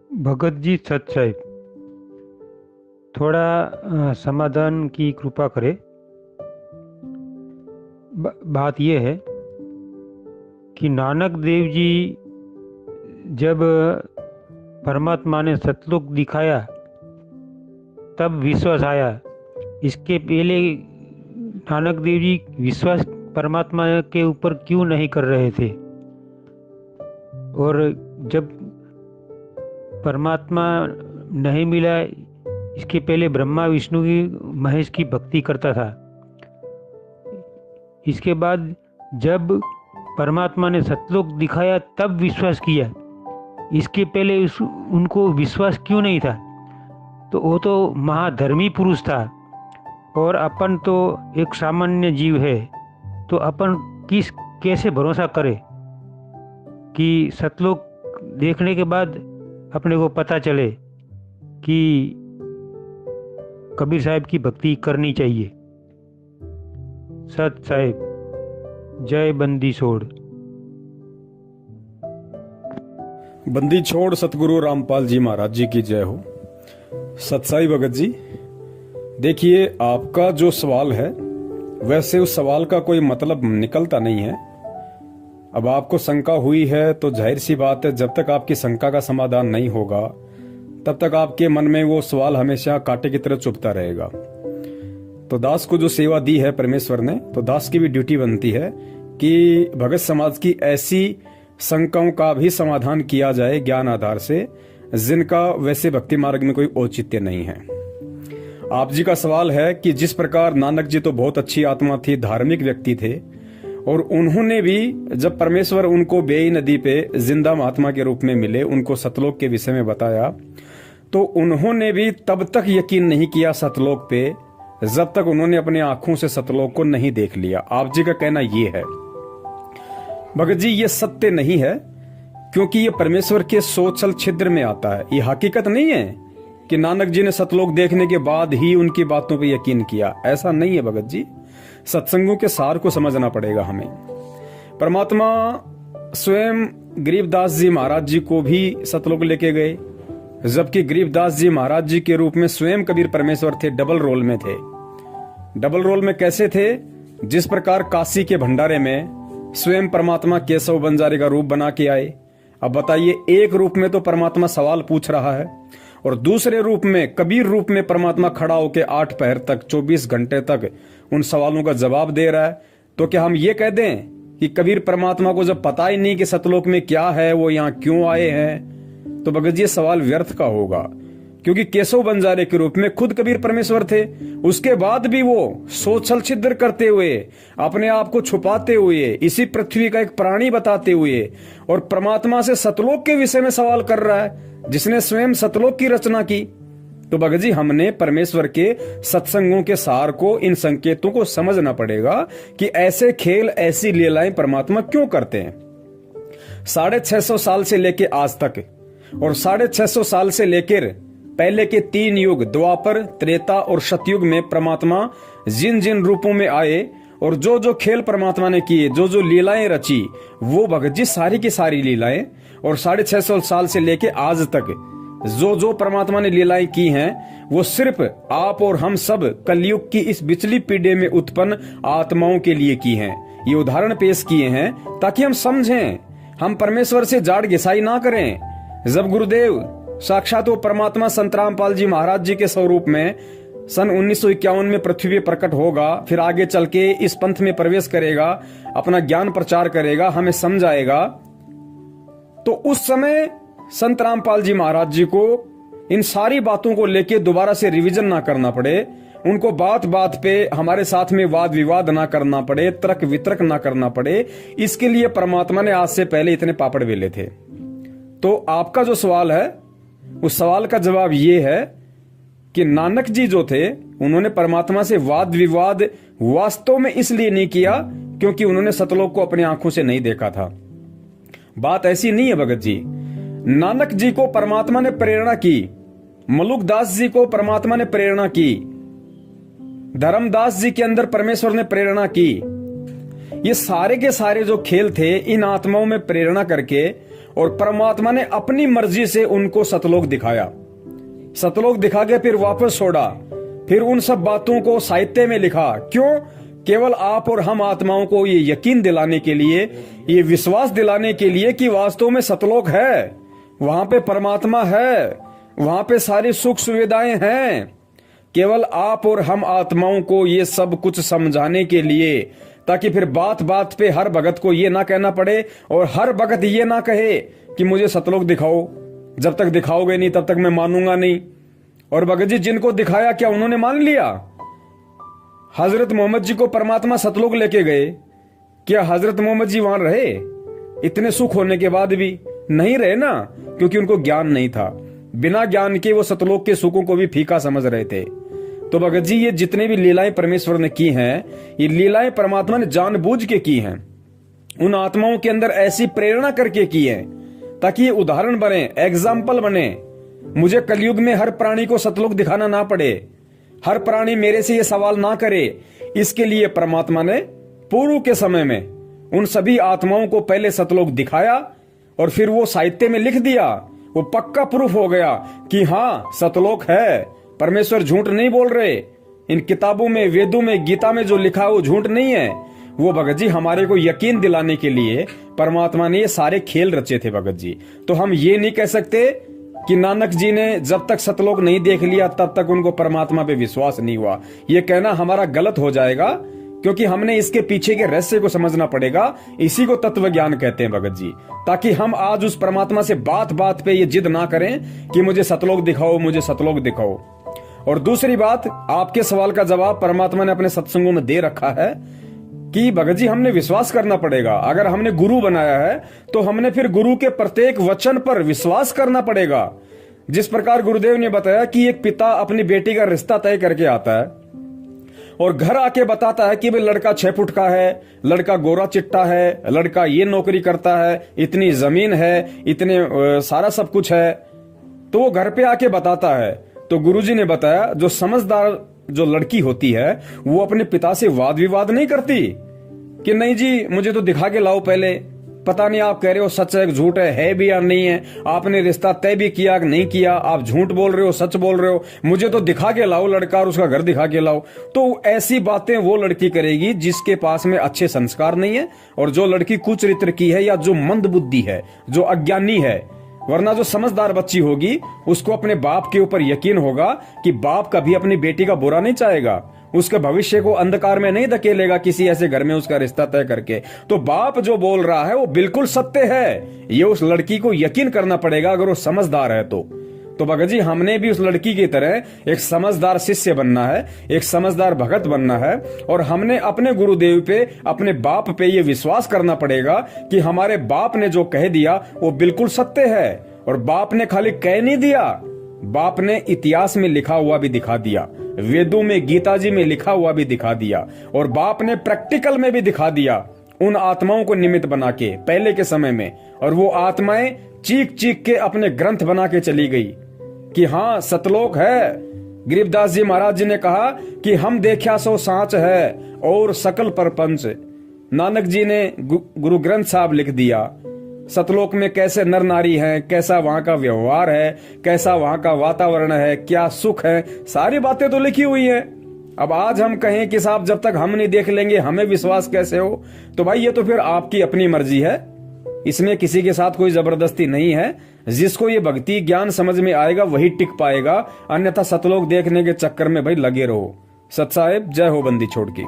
भगत जी सत साहिब, थोड़ा समाधान की कृपा करें। बात यह है कि नानक देव जी जब परमात्मा ने सतलोक दिखाया तब विश्वास आया। इसके पहले नानक देव जी विश्वास परमात्मा के ऊपर क्यों नहीं कर रहे थे? और जब परमात्मा नहीं मिला, इसके पहले ब्रह्मा विष्णु की महेश की भक्ति करता था। इसके बाद जब परमात्मा ने सतलोक दिखाया तब विश्वास किया। इसके पहले उनको विश्वास क्यों नहीं था? तो वो तो महाधर्मी पुरुष था और अपन तो एक सामान्य जीव है। तो अपन कैसे भरोसा करें कि सतलोक देखने के बाद अपने को पता चले कि कबीर साहब की भक्ति करनी चाहिए। सत साहिब, जय बंदी छोड़। बंदी छोड़ सतगुरु रामपाल जी महाराज जी की जय हो। सतसाई भगत जी, देखिए आपका जो सवाल है वैसे उस सवाल का कोई मतलब निकलता नहीं है। अब आपको शंका हुई है तो जाहिर सी बात है, जब तक आपकी शंका का समाधान नहीं होगा तब तक आपके मन में वो सवाल हमेशा कांटे की तरह चुभता रहेगा। तो दास को जो सेवा दी है परमेश्वर ने, तो दास की भी ड्यूटी बनती है कि भगत समाज की ऐसी शंकाओं का भी समाधान किया जाए ज्ञान आधार से, जिनका वैसे भक्ति मार्ग में कोई औचित्य नहीं है। आप जी का सवाल है कि जिस प्रकार नानक जी तो बहुत अच्छी आत्मा थी, धार्मिक व्यक्ति थे, और उन्होंने भी जब परमेश्वर उनको बेई नदी पे जिंदा महात्मा के रूप में मिले, उनको सतलोक के विषय में बताया, तो उन्होंने भी तब तक यकीन नहीं किया सतलोक पे जब तक उन्होंने अपनी आंखों से सतलोक को नहीं देख लिया। आप जी का कहना ये है। भगत जी, ये सत्य नहीं है, क्योंकि ये परमेश्वर के सोचल छिद्र में आता है। ये हकीकत नहीं है कि नानक जी ने सतलोक देखने के बाद ही उनकी बातों पे यकीन किया। ऐसा नहीं है भगत जी। सत्संगों के सार को समझना पड़ेगा हमें। परमात्मा स्वयं गरीबदास जी महाराज जी को भी सतलोक लेके गए, जबकि गरीबदास जी महाराज जी के रूप में स्वयं कबीर परमेश्वर थे, डबल रोल में थे। डबल रोल में कैसे थे? जिस प्रकार काशी के भंडारे में स्वयं परमात्मा केशव बंजारे का रूप बना के आए। अब बताइए, एक रूप में तो परमात्मा सवाल पूछ रहा है और दूसरे रूप में कबीर रूप में परमात्मा खड़ा होकर 8 पहर तक 24 घंटे तक उन सवालों का जवाब दे रहा है। तो क्या हम ये कह दें कि कबीर परमात्मा को जब पता ही नहीं कि सतलोक में क्या है, वो यहाँ क्यों आए हैं? तो भगत जी, सवाल व्यर्थ का होगा, क्योंकि केशव बंजारे के रूप में खुद कबीर परमेश्वर थे। उसके बाद भी वो सोचल छिद्र करते हुए, अपने आप को छुपाते हुए, इसी पृथ्वी का एक प्राणी बताते हुए और परमात्मा से सतलोक के विषय में सवाल कर रहा है, जिसने स्वयं सतलोक की रचना की। तो भगत जी, हमने परमेश्वर के सत्संगों के सार को, इन संकेतों को समझना पड़ेगा कि ऐसे खेल, ऐसी लीलाएं परमात्मा क्यों करते हैं। 650 साल से लेके आज तक और 650 साल से लेकर पहले के 3 युग, द्वापर, त्रेता और सतयुग में परमात्मा जिन जिन रूपों में आए और जो जो खेल परमात्मा ने किए, जो जो लीलाएं रची, वो भगत जी सारी की सारी लीलाएं, और 650 साल से लेके आज तक जो जो परमात्मा ने लीलाएं की हैं, वो सिर्फ आप और हम सब कलयुग की इस बिचली पीढ़ी में उत्पन्न आत्माओं के लिए की हैं। ये उदाहरण पेश किए हैं ताकि हम समझें, हम परमेश्वर से जाड़ घिसाई ना करें। जब गुरुदेव साक्षात वो परमात्मा संत रामपाल जी महाराज जी के स्वरूप में सन 1951 में पृथ्वी पे प्रकट होगा, फिर आगे चल के इस पंथ में प्रवेश करेगा, अपना ज्ञान प्रचार करेगा, हमें समझाएगा, तो उस समय संत रामपाल जी महाराज जी को इन सारी बातों को लेके दोबारा से रिवीजन ना करना पड़े, उनको बात बात पे हमारे साथ में वाद विवाद ना करना पड़े, तर्क वितर्क ना करना पड़े, इसके लिए परमात्मा ने आज से पहले इतने पापड़ बेले थे। तो आपका जो सवाल है, उस सवाल का जवाब ये है कि नानक जी जो थे, उन्होंने परमात्मा से वाद विवाद वास्तव में इसलिए नहीं किया क्योंकि उन्होंने सतलोक को अपनी आंखों से नहीं देखा था। बात ऐसी नहीं है भगत जी। नानक जी को परमात्मा ने प्रेरणा की, मलुकदास जी को परमात्मा ने प्रेरणा की, धर्मदास जी के अंदर परमेश्वर ने प्रेरणा की। ये सारे के सारे जो खेल थे, इन आत्माओं में प्रेरणा करके और परमात्मा ने अपनी मर्जी से उनको सतलोक दिखाया। सतलोक दिखा के फिर वापस छोड़ा, फिर उन सब बातों को साहित्य में लिखा। क्यों? केवल आप और हम आत्माओं को ये यकीन दिलाने के लिए, ये विश्वास दिलाने के लिए कि वास्तव में सतलोक है, वहां पे परमात्मा है, वहां पे सारी सुख सुविधाएं हैं। केवल आप और हम आत्माओं को ये सब कुछ समझाने के लिए, ताकि फिर बात बात पे हर भगत को ये ना कहना पड़े और हर भगत ये ना कहे कि मुझे सतलोक दिखाओ, जब तक दिखाओगे नहीं तब तक मैं मानूंगा नहीं। और भगत जी जिनको दिखाया, क्या उन्होंने मान लिया? हजरत मोहम्मद जी को परमात्मा सतलोक लेके गए, क्या हजरत मोहम्मद जी वहां रहे? इतने सुख होने के बाद भी नहीं रहे ना, क्योंकि उनको ज्ञान नहीं था। बिना ज्ञान के वो सतलोक के सुखों को भी फीका समझ रहे थे। तो भगत जी ये जितने भी लीलाएं परमेश्वर ने की हैं, ये लीलाएं परमात्मा ने जानबूझ के की हैं, उन आत्माओं के अंदर ऐसी प्रेरणा करके की है ताकि ये उदाहरण बने, एग्जाम्पल बने। मुझे कलयुग में हर प्राणी को सतलोक दिखाना ना पड़े, हर प्राणी मेरे से ये सवाल ना करे। इसके लिए परमात्मा ने पूर्व के समय में उन सभी आत्माओं को पहले सतलोक दिखाया और फिर वो साहित्य में लिख दिया। वो पक्का प्रूफ हो गया कि हाँ सतलोक है, परमेश्वर झूठ नहीं बोल रहे। इन किताबों में, वेदों में, गीता में जो लिखा है वो झूठ नहीं है। वो भगत जी हमारे को यकीन दिलाने के लिए परमात्मा ने ये सारे खेल रचे थे भगत जी। तो हम ये नहीं कह सकते कि नानक जी ने जब तक सतलोक नहीं देख लिया तब तक उनको परमात्मा पे विश्वास नहीं हुआ। ये कहना हमारा गलत हो जाएगा, क्योंकि हमने इसके पीछे के रहस्य को समझना पड़ेगा। इसी को तत्व ज्ञान कहते हैं भगत जी, ताकि हम आज उस परमात्मा से बात बात पे ये जिद ना करें कि मुझे सतलोक दिखाओ, मुझे सतलोक दिखाओ। और दूसरी बात, आपके सवाल का जवाब परमात्मा ने अपने सत्संगों में दे रखा है कि भगत जी हमने विश्वास करना पड़ेगा। अगर हमने गुरु बनाया है तो हमने फिर गुरु के प्रत्येक वचन पर विश्वास करना पड़ेगा। जिस प्रकार गुरुदेव ने बताया कि एक पिता अपनी बेटी का रिश्ता तय करके आता है और घर आके बताता है कि भाई लड़का 6 फुट का है, लड़का गोरा चिट्टा है, लड़का ये नौकरी करता है, इतनी जमीन है, इतने सारा सब कुछ है, तो वो घर पे आके बताता है। तो गुरुजी ने बताया जो समझदार जो लड़की होती है वो अपने पिता से वाद विवाद नहीं करती कि नहीं जी मुझे तो दिखा के लाओ पहले, पता नहीं आप कह रहे हो सच है झूठ है भी या नहीं है, आपने रिश्ता तय भी किया कि नहीं किया, आप झूठ बोल रहे हो सच बोल रहे हो, मुझे तो दिखा के लाओ लड़का और उसका घर दिखा के लाओ। तो ऐसी बातें वो लड़की करेगी जिसके पास में अच्छे संस्कार नहीं है और जो लड़की कुचरित्र की है या जो मंद बुद्धि है, जो अज्ञानी है। वरना जो समझदार बच्ची होगी उसको अपने बाप के ऊपर यकीन होगा कि बाप कभी अपनी बेटी का बुरा नहीं चाहेगा, उसके भविष्य को अंधकार में नहीं धकेलेगा किसी ऐसे घर में उसका रिश्ता तय करके। तो बाप जो बोल रहा है वो बिल्कुल सत्य है, ये उस लड़की को यकीन करना पड़ेगा अगर वो समझदार है तो भगत जी हमने भी उस लड़की की तरह एक समझदार शिष्य बनना है, एक समझदार भगत बनना है और हमने अपने गुरुदेव पे, अपने बाप पे ये विश्वास करना पड़ेगा कि हमारे बाप ने जो कह दिया वो बिल्कुल सत्य है। और बाप ने खाली कह नहीं दिया, बाप ने इतिहास में लिखा हुआ भी दिखा दिया, वेदों में, गीता जी में लिखा हुआ भी दिखा दिया और बाप ने प्रैक्टिकल में भी दिखा दिया उन आत्माओं को निमित्त बना के पहले के समय में। और वो आत्माएं चीख चीख के अपने ग्रंथ बना के चली गई कि हाँ सतलोक है। गरीबदास जी महाराज जी ने कहा कि हम देखा सो सांच है और सकल परपंच। नानक जी ने गुरु ग्रंथ साहब लिख दिया सतलोक में कैसे नर नारी हैं, कैसा वहां का व्यवहार है, कैसा वहां का वातावरण है, क्या सुख है, सारी बातें तो लिखी हुई हैं। अब आज हम कहें कि साहब जब तक हम नहीं देख लेंगे हमें विश्वास कैसे हो, तो भाई ये तो फिर आपकी अपनी मर्जी है, इसमें किसी के साथ कोई जबरदस्ती नहीं है। जिसको ये भक्ति ज्ञान समझ में आएगा वही टिक पाएगा, अन्यथा सतलोक देखने के चक्कर में भाई लगे रहो। सत साहेब जय हो बंदी छोड़ की।